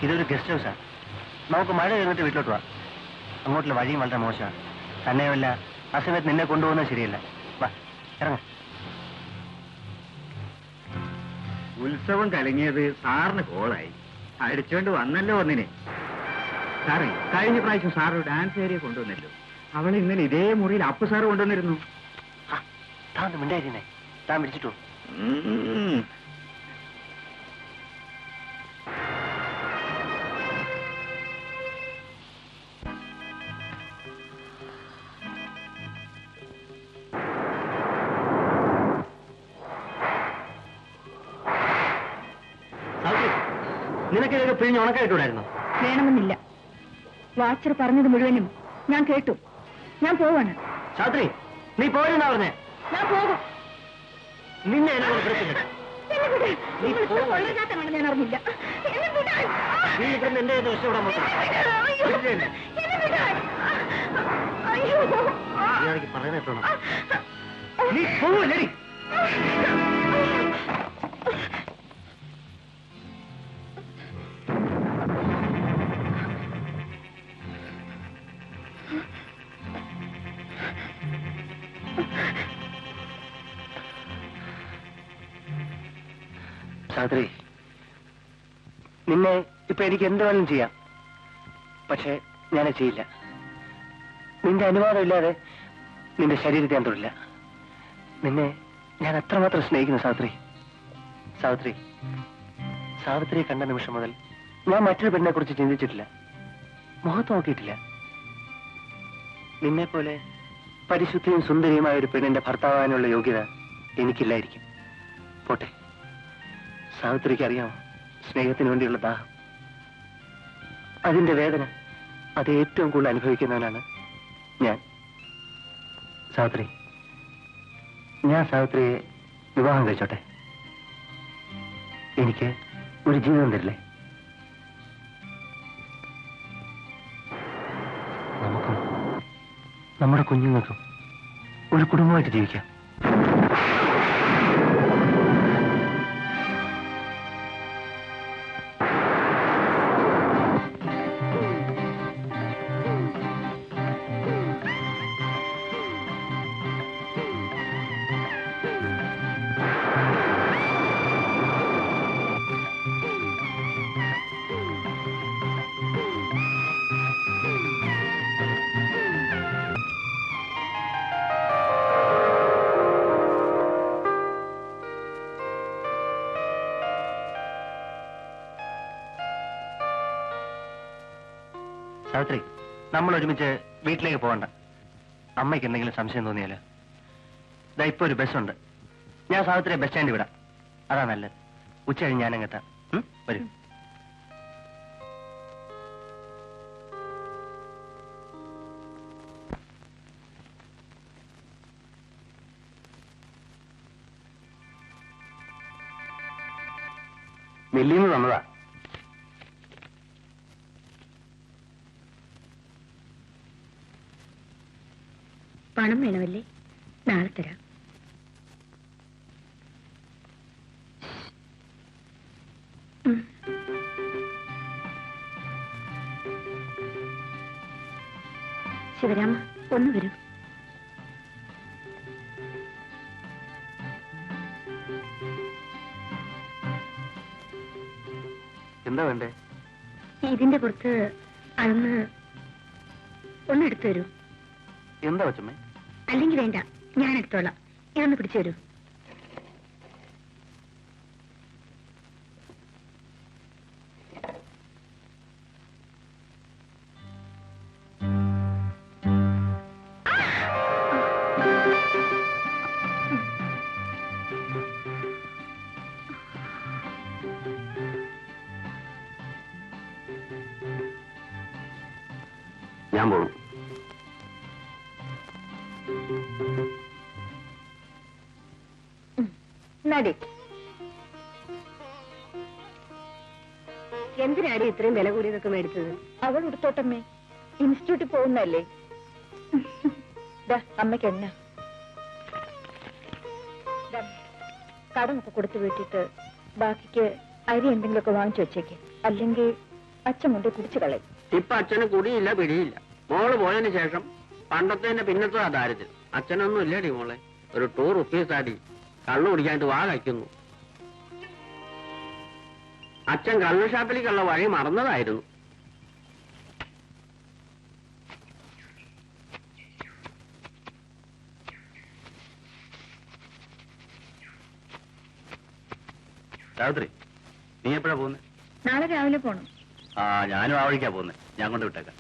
ഇതൊരു ഗസ്റ്റ് ഹൗസാ. നമുക്ക് മഴ കഴിഞ്ഞിട്ട് വീട്ടിലോട്ട് പോവാം. അങ്ങോട്ടുള്ള വഴിയും വളരെ മോശമാണ്. തന്നെയുമല്ല, ആ സമയത്ത് നിന്നെ കൊണ്ടുപോകുന്നത് ശരിയല്ല. വാ, ഇറങ്ങ. ഉത്സവം കലങ്ങിയത് സാറിന് കോളായി. അടിച്ചോണ്ട് വന്നല്ലോ ഒന്നിനെ. സാറേ, കഴിഞ്ഞ പ്രാവശ്യം സാറ് ഡാൻസ് ഏരിയ കൊണ്ടുവന്നല്ലോ. അവളെ ഇന്നലെ ഇതേ മുറിയിൽ അപ്പു സാറ് കൊണ്ടുവന്നിരുന്നു. താൻ മിണ്ടായിരുന്നേ, താൻ വിളിച്ചിട്ടു. നിനക്ക് ഇതൊക്കെ പിഴിഞ്ഞ് ഉണക്കായിട്ടൂടായിരുന്നു? വേണമെന്നില്ല. വാച്ചർ പറഞ്ഞത് മുഴുവനും ഞാൻ കേട്ടു. ഞാൻ പോവാണ്. സാത്രി, നീ പോയെന്നാ പറഞ്ഞേ? ഞാൻ പോകും. നിന്നെ ഞാൻ അറിഞ്ഞില്ല. നീ ഇവിടുന്ന് എന്റെ രക്ഷപ്പെടാൻ പറയുന്നേട്ടോ. നീ പോവല്ലേ? സാത്രി, നിന്നെ ഇപ്പൊ എനിക്ക് എന്ത് വേണം ചെയ്യാം. പക്ഷെ ഞാനത് ചെയ്യില്ല. നിന്റെ അനുവാദം ഇല്ലാതെ നിന്റെ ശരീരത്തെ ഞാൻ തൊടില്ല. നിന്നെ ഞാൻ അത്രമാത്രം സ്നേഹിക്കുന്നു സാവിത്രി. സാവിത്രി, സാവിത്രിയെ കണ്ട നിമിഷം മുതൽ ഞാൻ മറ്റൊരു പെണ്ണിനെ കുറിച്ച് ചിന്തിച്ചിട്ടില്ല, മുഖത്ത് നോക്കിയിട്ടില്ല. നിന്നെപ്പോലെ പരിശുദ്ധിയും സുന്ദരിയുമായ ഒരു പെണ്ണിന്റെ ഭർത്താവാനുള്ള യോഗ്യത എനിക്കില്ലായിരിക്കും. പോട്ടെ. സാവിത്രിക്ക് അറിയാമോ സ്നേഹത്തിന് വേണ്ടിയുള്ള ദാഹം, അതിന്റെ വേദന, അത് ഏറ്റവും കൂടുതൽ അനുഭവിക്കുന്നവനാണ് ഞാൻ. സാവിത്രി, ഞാൻ സാവിത്രിയെ വിവാഹം കഴിച്ചോട്ടെ? എനിക്ക് ഒരു ജീവിതം തരില്ലേ? നമുക്കും നമ്മുടെ കുഞ്ഞുങ്ങൾക്കും ഒരു കുടുംബമായിട്ട് ജീവിക്കാം. സാവിത്രി, നമ്മൾ ഒരുമിച്ച് വീട്ടിലേക്ക് പോകണ്ട. അമ്മയ്ക്ക് എന്തെങ്കിലും സംശയം തോന്നിയാലോ? ഇതാ ഇപ്പൊ ഒരു ബസ്സുണ്ട്. ഞാൻ സാവിത്രിയെ ബസ് സ്റ്റാൻഡിൽ വിടാം. അതാ നല്ലത്. ഉച്ച കഴിഞ്ഞ് ഞാനങ്ങെത്താം. വരൂ. നെല്ലിന്ന് തന്നതാ. പണം വേണമല്ലേ? നാളെ തരാം. ശിവരാമ, ഒന്ന് വരൂ. എന്താ വേണ്ടേ? ഇതിന്റെ പുറത്ത് അളന്ന് ഒന്നെടുത്തു തരൂ. എന്താ വച്ചമ്മേ? അല്ലെങ്കിൽ വേണ്ട, ഞാൻ എടുത്തോളാം. ഇതൊന്ന് പിടിച്ചു തരൂ. ഞാൻ പോണു. എന്തിനാടി ഇത്രയും വില കൂടിയതൊക്കെ മേടിച്ചത്? അവൾ എടുത്തോട്ടമ്മേ, ഇൻസ്റ്റിറ്റ്യൂട്ടിൽ പോകുന്നല്ലേ. അമ്മയ്ക്ക് എന്നാ കടമൊക്കെ കൊടുത്തു വീട്ടിട്ട് ബാക്കിക്ക് അരി എന്തെങ്കിലുമൊക്കെ വാങ്ങിച്ചു വെച്ചേക്ക്. അല്ലെങ്കിൽ അച്ഛൻ മുണ്ടേ കുടിച്ചു കളയും. ഇപ്പൊ അച്ഛന് കുടിയില്ല പിടിയില്ല. മോള് പോയതിനു ശേഷം പണ്ടത്തെ പിന്നത്തെ ദാരിദ്ര്യം. അച്ഛനൊന്നും ഇല്ലടി മോളെ. ഒരു ₹2 ആടി കള്ളു കുടിക്കാനായിട്ട് വാ കഴിക്കുന്നു. അച്ഛൻ കള്ളു ഷാപ്പിലേക്കുള്ള വഴി മറന്നതായിരുന്നു. സാവിത്രി, നീ എപ്പോഴാ പോകുന്നത്? നാളെ രാവിലെ പോണം. ഞാനും ആ വഴിക്കാ പോകുന്നത്. ഞാൻ കൊണ്ട് വിട്ടേക്കാം.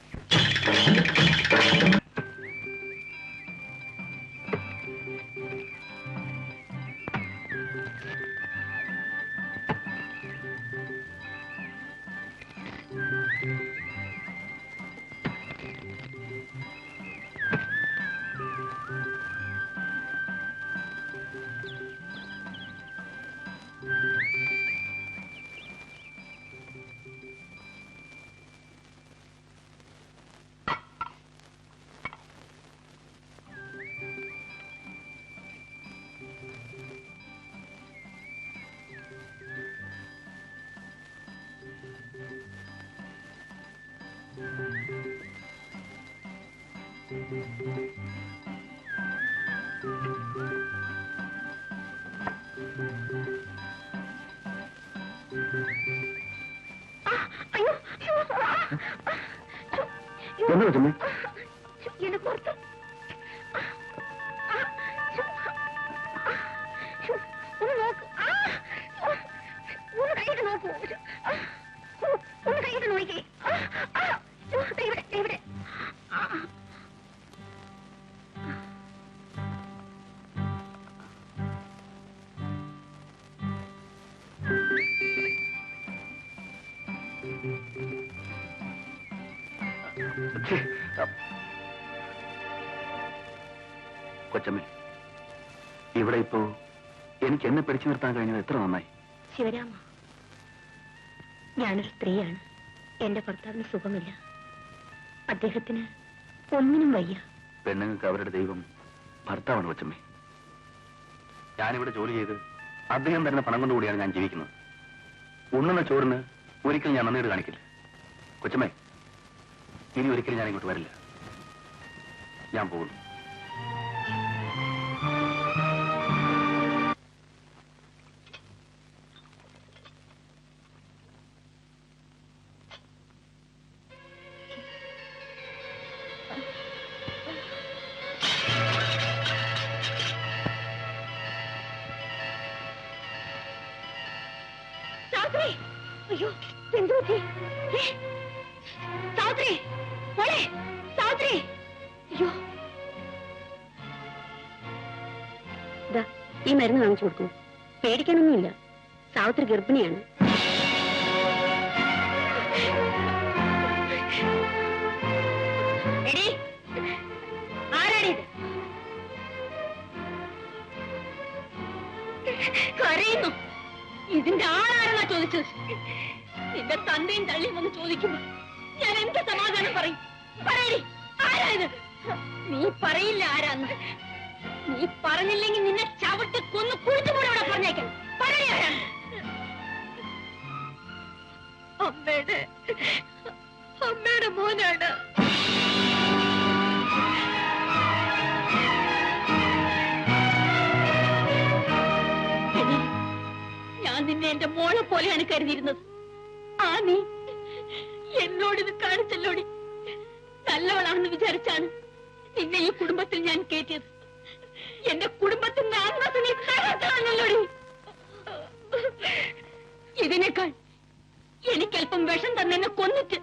എന്താ കൊച്ചമ്മേ? എന്നെ പുറത്ത് ഒന്ന് നോക്ക്. ഒന്ന് കൈയിട്ട് നോക്കൂ. ഒന്ന് കൈയിട്ട് നോക്കിക്കേ. ഇവിടെ ഇവിടെ കൊച്ചമ്മേ, ഇവിടെ ഇപ്പോ എനിക്ക് എന്നെ പിടിച്ചു നിർത്താൻ കഴിഞ്ഞത് എത്ര നന്നായി. ശിവരാമ, ഞാനൊരു സ്ത്രീയാണ്. എന്റെ ഭർത്താവിന് സുഖമില്ല. അദ്ദേഹത്തിന് ഒന്നിനും വയ്യ. പെണ്ണുങ്ങൾക്ക് അവരുടെ ദൈവം ഭർത്താവാണ് കൊച്ചമ്മേ. ഞാനിവിടെ ജോലി ചെയ്ത് അദ്ദേഹം തരുന്ന പണം കൊണ്ടുകൂടിയാണ് ഞാൻ ജീവിക്കുന്നത്. ഉണ്ണുന്ന ചോറിന് ഒരിക്കലും ഞാൻ നന്ദിയോട് കാണിക്കില്ല. കൊച്ചമ്മേ, ഇനി ഒരിക്കലും ഞാൻ ഇങ്ങോട്ട് വരില്ല. ഞാൻ പോകുന്നു. അയ്യോ, എന്തു പറ്റി? സാവിത്രി, മോളെ സാവിത്രി. അയ്യോ, ഈ മരുന്ന് വാങ്ങിച്ചു കൊടുക്കും. പേടിക്കാനൊന്നുമില്ല. സാവിത്രി ഗർഭിണിയാണ്. ആരാണിത്? കരയുന്നു. ഇതിന്റെ ആളാരെന്നാ ചോദിച്ചത്? നിന്റെ തന്റെയും തള്ളിയും വന്ന് ചോദിക്കുമ്പോ ഞാൻ എന്ത് സമാധാനം പറയും? പറയടി, ആരായത്? നീ പറയില്ല ആരാന്ന്. നീ പറഞ്ഞില്ലെങ്കിൽ നിന്നെ ചവിട്ടി കൊന്ന് കുഴിച്ചുകൂടെ ഇവിടെ പറഞ്ഞേക്കാം. പറയ ആരാണ്? അമ്മയുടെ മോനാണ്. ഞാൻ നിന്നെ എന്റെ മോളെ പോലെയാണ് കരുതിയിരുന്നത്. ആ നീ എന്നോടിത് കാണിച്ചല്ലോടി. നല്ലവളാണെന്ന് വിചാരിച്ചാണ് നിന്നെ ഈ കുടുംബത്തിൽ ഞാൻ കയറ്റിയത്. എന്റെ കുടുംബത്തിന്റെ അന്തസ്സ് നീ തകർത്തല്ലോടി. ഇതിനേക്കാൾ എനിക്കല്പം വിഷം തന്നെ കൊന്നിട്ട്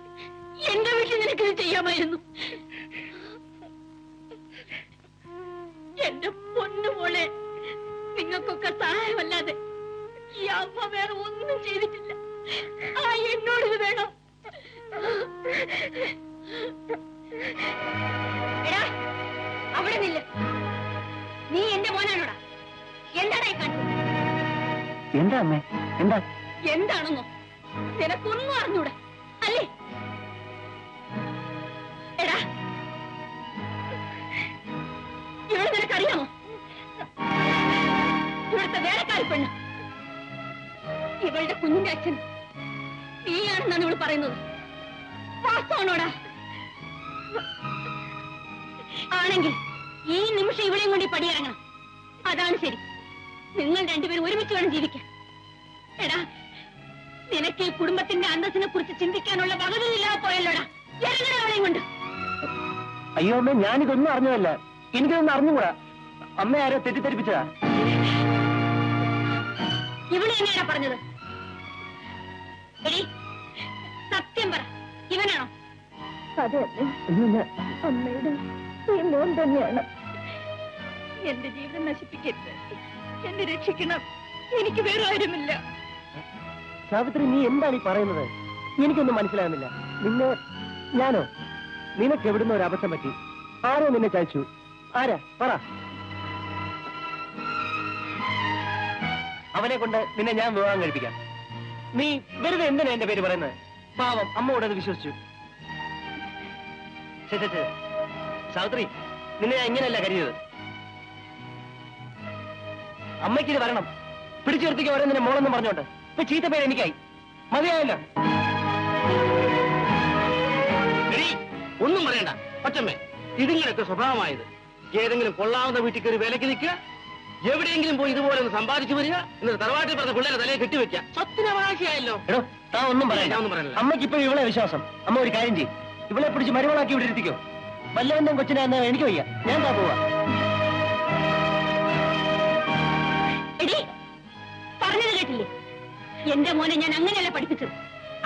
എന്റെ വീട്ടിൽ നിനക്കിത് ചെയ്യാമായിരുന്നു. എന്റെ പൊന്നുമോളെ, നിങ്ങൾക്കൊക്കെ സഹായമല്ലാതെ ഈ അമ്മ വേറെ ഒന്നും ചെയ്തിട്ടില്ല. ആ എന്നോടിത് വേണം. എടാ, അവിടെ നില്ല. നീ എന്റെ മോനാണോടാ? എന്താടാ ഈ കണ്ടു? എന്താ അമ്മേ? എന്താ? എന്താണെന്നോ നിനക്കൊന്നും അറിഞ്ഞൂടാ അല്ലേ? എടാ, ഇവിടെ നിനക്കറിയാമോ? ഇവിടുത്തെ വേലക്കാരി പെണ്ണ്, ഇവളുടെ കുഞ്ഞിന്റെ അച്ഛൻ നീയാണെന്നാണ് ഇവൾ പറയുന്നത്. വാസ്തവനോടാ? ആണെങ്കിൽ ഈ നിമിഷം ഇവിടെയും കൊണ്ട് പടിയിറങ്ങണം. അതാണ് ശരി. നിങ്ങൾ രണ്ടുപേരും ഒരുമിച്ച് വേണം ജീവിക്കാൻ. എടാ, നിനക്ക് ഈ കുടുംബത്തിന്റെ അന്തസ്സിനെ കുറിച്ച് ചിന്തിക്കാനുള്ള വകതിയില്ലാതെ പോയല്ലോടാ. ഇറങ്ങണ അവളെയും കൊണ്ട്. അയ്യോ അമ്മ, ഞാനിതൊന്നും അറിഞ്ഞതല്ല. എനിക്കിതൊന്നും അറിഞ്ഞുകൂടാ. അമ്മ ആരോ തെറ്റിദ്ധരിപ്പിച്ചതാ. ഇവള് തന്നെയാണോ പറഞ്ഞത്? എടി, സത്യം പറ, ഇവനാണോ? അതെ അമ്മയുടെ ഈ മോൻ തന്നെയാണ്. എന്റെ ജീവിതം നശിപ്പിക്കരുത്. എന്നെ രക്ഷിക്കണം. എനിക്ക് വേറെ ആരുമില്ല. സാവിത്രി, നീ എന്താണ് ഈ പറയുന്നത്? എനിക്കൊന്നും മനസ്സിലാകുന്നില്ല. നിന്നെ ഞാനോ? നിനക്ക് എവിടുന്ന ഒരു അബദ്ധം പറ്റി? ആരോ നിന്നെ ചായച്ചു? ആരാ പറ. അവനെ കൊണ്ട് നിന്നെ ഞാൻ വിവാഹം കഴിപ്പിക്കാം. നീ വെറുതെ എന്തിനാ എന്റെ പേര് പറയുന്നത്? പാവം അമ്മയോട് അത് വിശ്വസിച്ചു. സാവിത്രി, നിന്നെ ഞാൻ ഇങ്ങനെയല്ല കരുതിയത്. അമ്മയ്ക്കിത് വരണം. പിടിച്ചു നിർത്തിക്ക് ഓരോ നിന്നെ മോളെന്നും പറഞ്ഞോണ്ട് ഇപ്പൊ ചീത്ത പേര് എനിക്കായി. മതിയായല്ലോ. ഒന്നും പറയണ്ട പച്ചമ്മേ, ഇതിങ്ങനൊക്കെ സ്വഭാവമായത്. ഏതെങ്കിലും കൊള്ളാവുന്ന വീട്ടിൽ കയറി വിലക്ക് നിൽക്കുക, എവിടെയെങ്കിലും പോയി ഇതുപോലെ ഒന്ന് സമ്പാദിച്ചു വരിക, എന്നിട്ട് തറവാട്ടിൽ പറഞ്ഞ പിള്ളേരെ തലയെ കെട്ടിവെക്കുക. സ്വത്തിനവകാശിയായല്ലോ. എടോ, താൻ ഒന്നും പറയണ്ട. അമ്മയ്ക്ക് ഇപ്പൊ ഇവളെ വിശ്വാസം. അമ്മ ഒരു കാര്യം ചെയ്യും, ഇവളെ പിടിച്ച് മരുമകളാക്കി ഇവിടെ ഇരുത്തിക്കോ. വല്ലവന്റെയും കൊച്ചിനെ എനിക്ക് വയ്യ. ഞാൻ താ പോവാ. എടി, പറഞ്ഞത് കേട്ടില്ലേ? എന്റെ മോനെ ഞാൻ അങ്ങനെയല്ല പഠിപ്പിച്ചത്,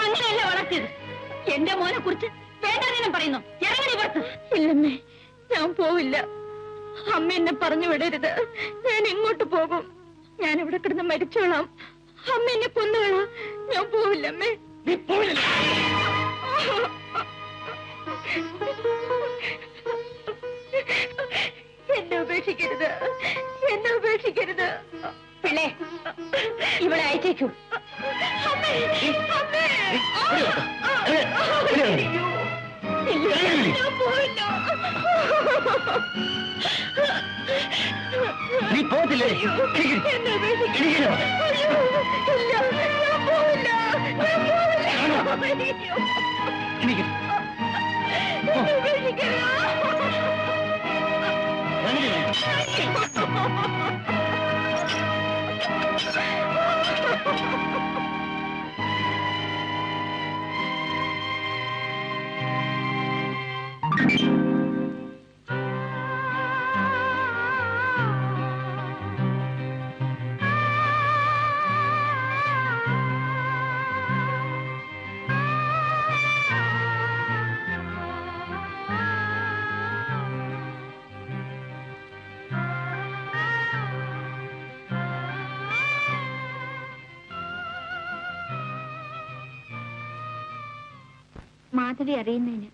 അങ്ങനെയല്ല വളർത്തിയത്. എന്റെ മോനെ കുറിച്ച് വേണ്ടാതീനം പറയുന്നു. ഇറങ്ങി പുറത്ത്. ഇല്ലമ്മേ, ഞാൻ പോവില്ല. അമ്മ എന്നെ പറഞ്ഞു വിടരുത്. ഞാൻ എങ്ങോട്ട് പോകും? ഞാൻ ഇവിടെ കിടന്ന് മരിച്ചോളാം. അമ്മ എന്നെ കൊന്നുകളാം. ഞാൻ പോവില്ലമ്മേ. എന്നെ ഉപേക്ഷിക്കരുത്, എന്നെ ഉപേക്ഷിക്കരുത്. പിള്ളേ, ഇവിടെ അയച്ചേക്കൂ. അമ്മേ, അമ്മേ. ഇല്ല, ഞാൻ പോവില്ല. നീ പോകത്തില്ലേ? എന്നെ ഉപേക്ഷിക്കരുത്. അയ്യോ, ഇല്ല, ഞാൻ പോവില്ല. ഞാൻ പോവില്ല. അയ്യോ, എനിക്ക് എന്നെ ഉപേക്ഷിക്കരുത്. മാധവി അറിയുന്നതിന്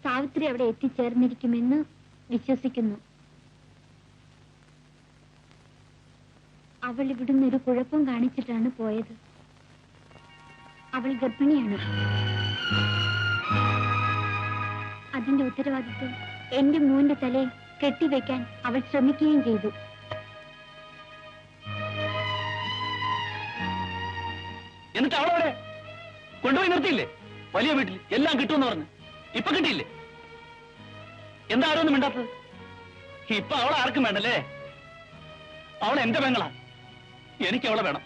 സാവിത്രി അവിടെ എത്തിച്ചേർന്നിരിക്കുമെന്ന് വിശ്വസിക്കുന്നു. അവൾ ഇവിടുന്ന് ഒരു കുഴപ്പം കാണിച്ചിട്ടാണ് പോയത്. അവൾ ഗർഭിണിയാണ്. അതിന്റെ ഉത്തരവാദിത്വം എന്റെ മോന്റെ തലയിൽ കെട്ടിവെക്കാൻ അവൾ ശ്രമിക്കുകയും ചെയ്തു. എന്നിട്ട് അവളവിടെ കൊണ്ടുപോയി നിർത്തിയില്ലേ? വലിയ വീട്ടിൽ എല്ലാം കിട്ടുമെന്ന് പറഞ്ഞു. ഇപ്പൊ കിട്ടിയില്ലേ? എന്താ ആരൊന്നും മിണ്ടാത്തത്? ഇപ്പൊ അവളെ ആർക്കും വേണ്ടല്ലേ? അവൾ എന്റെ പെങ്ങളാ. എനിക്ക് അവളെ വേണം.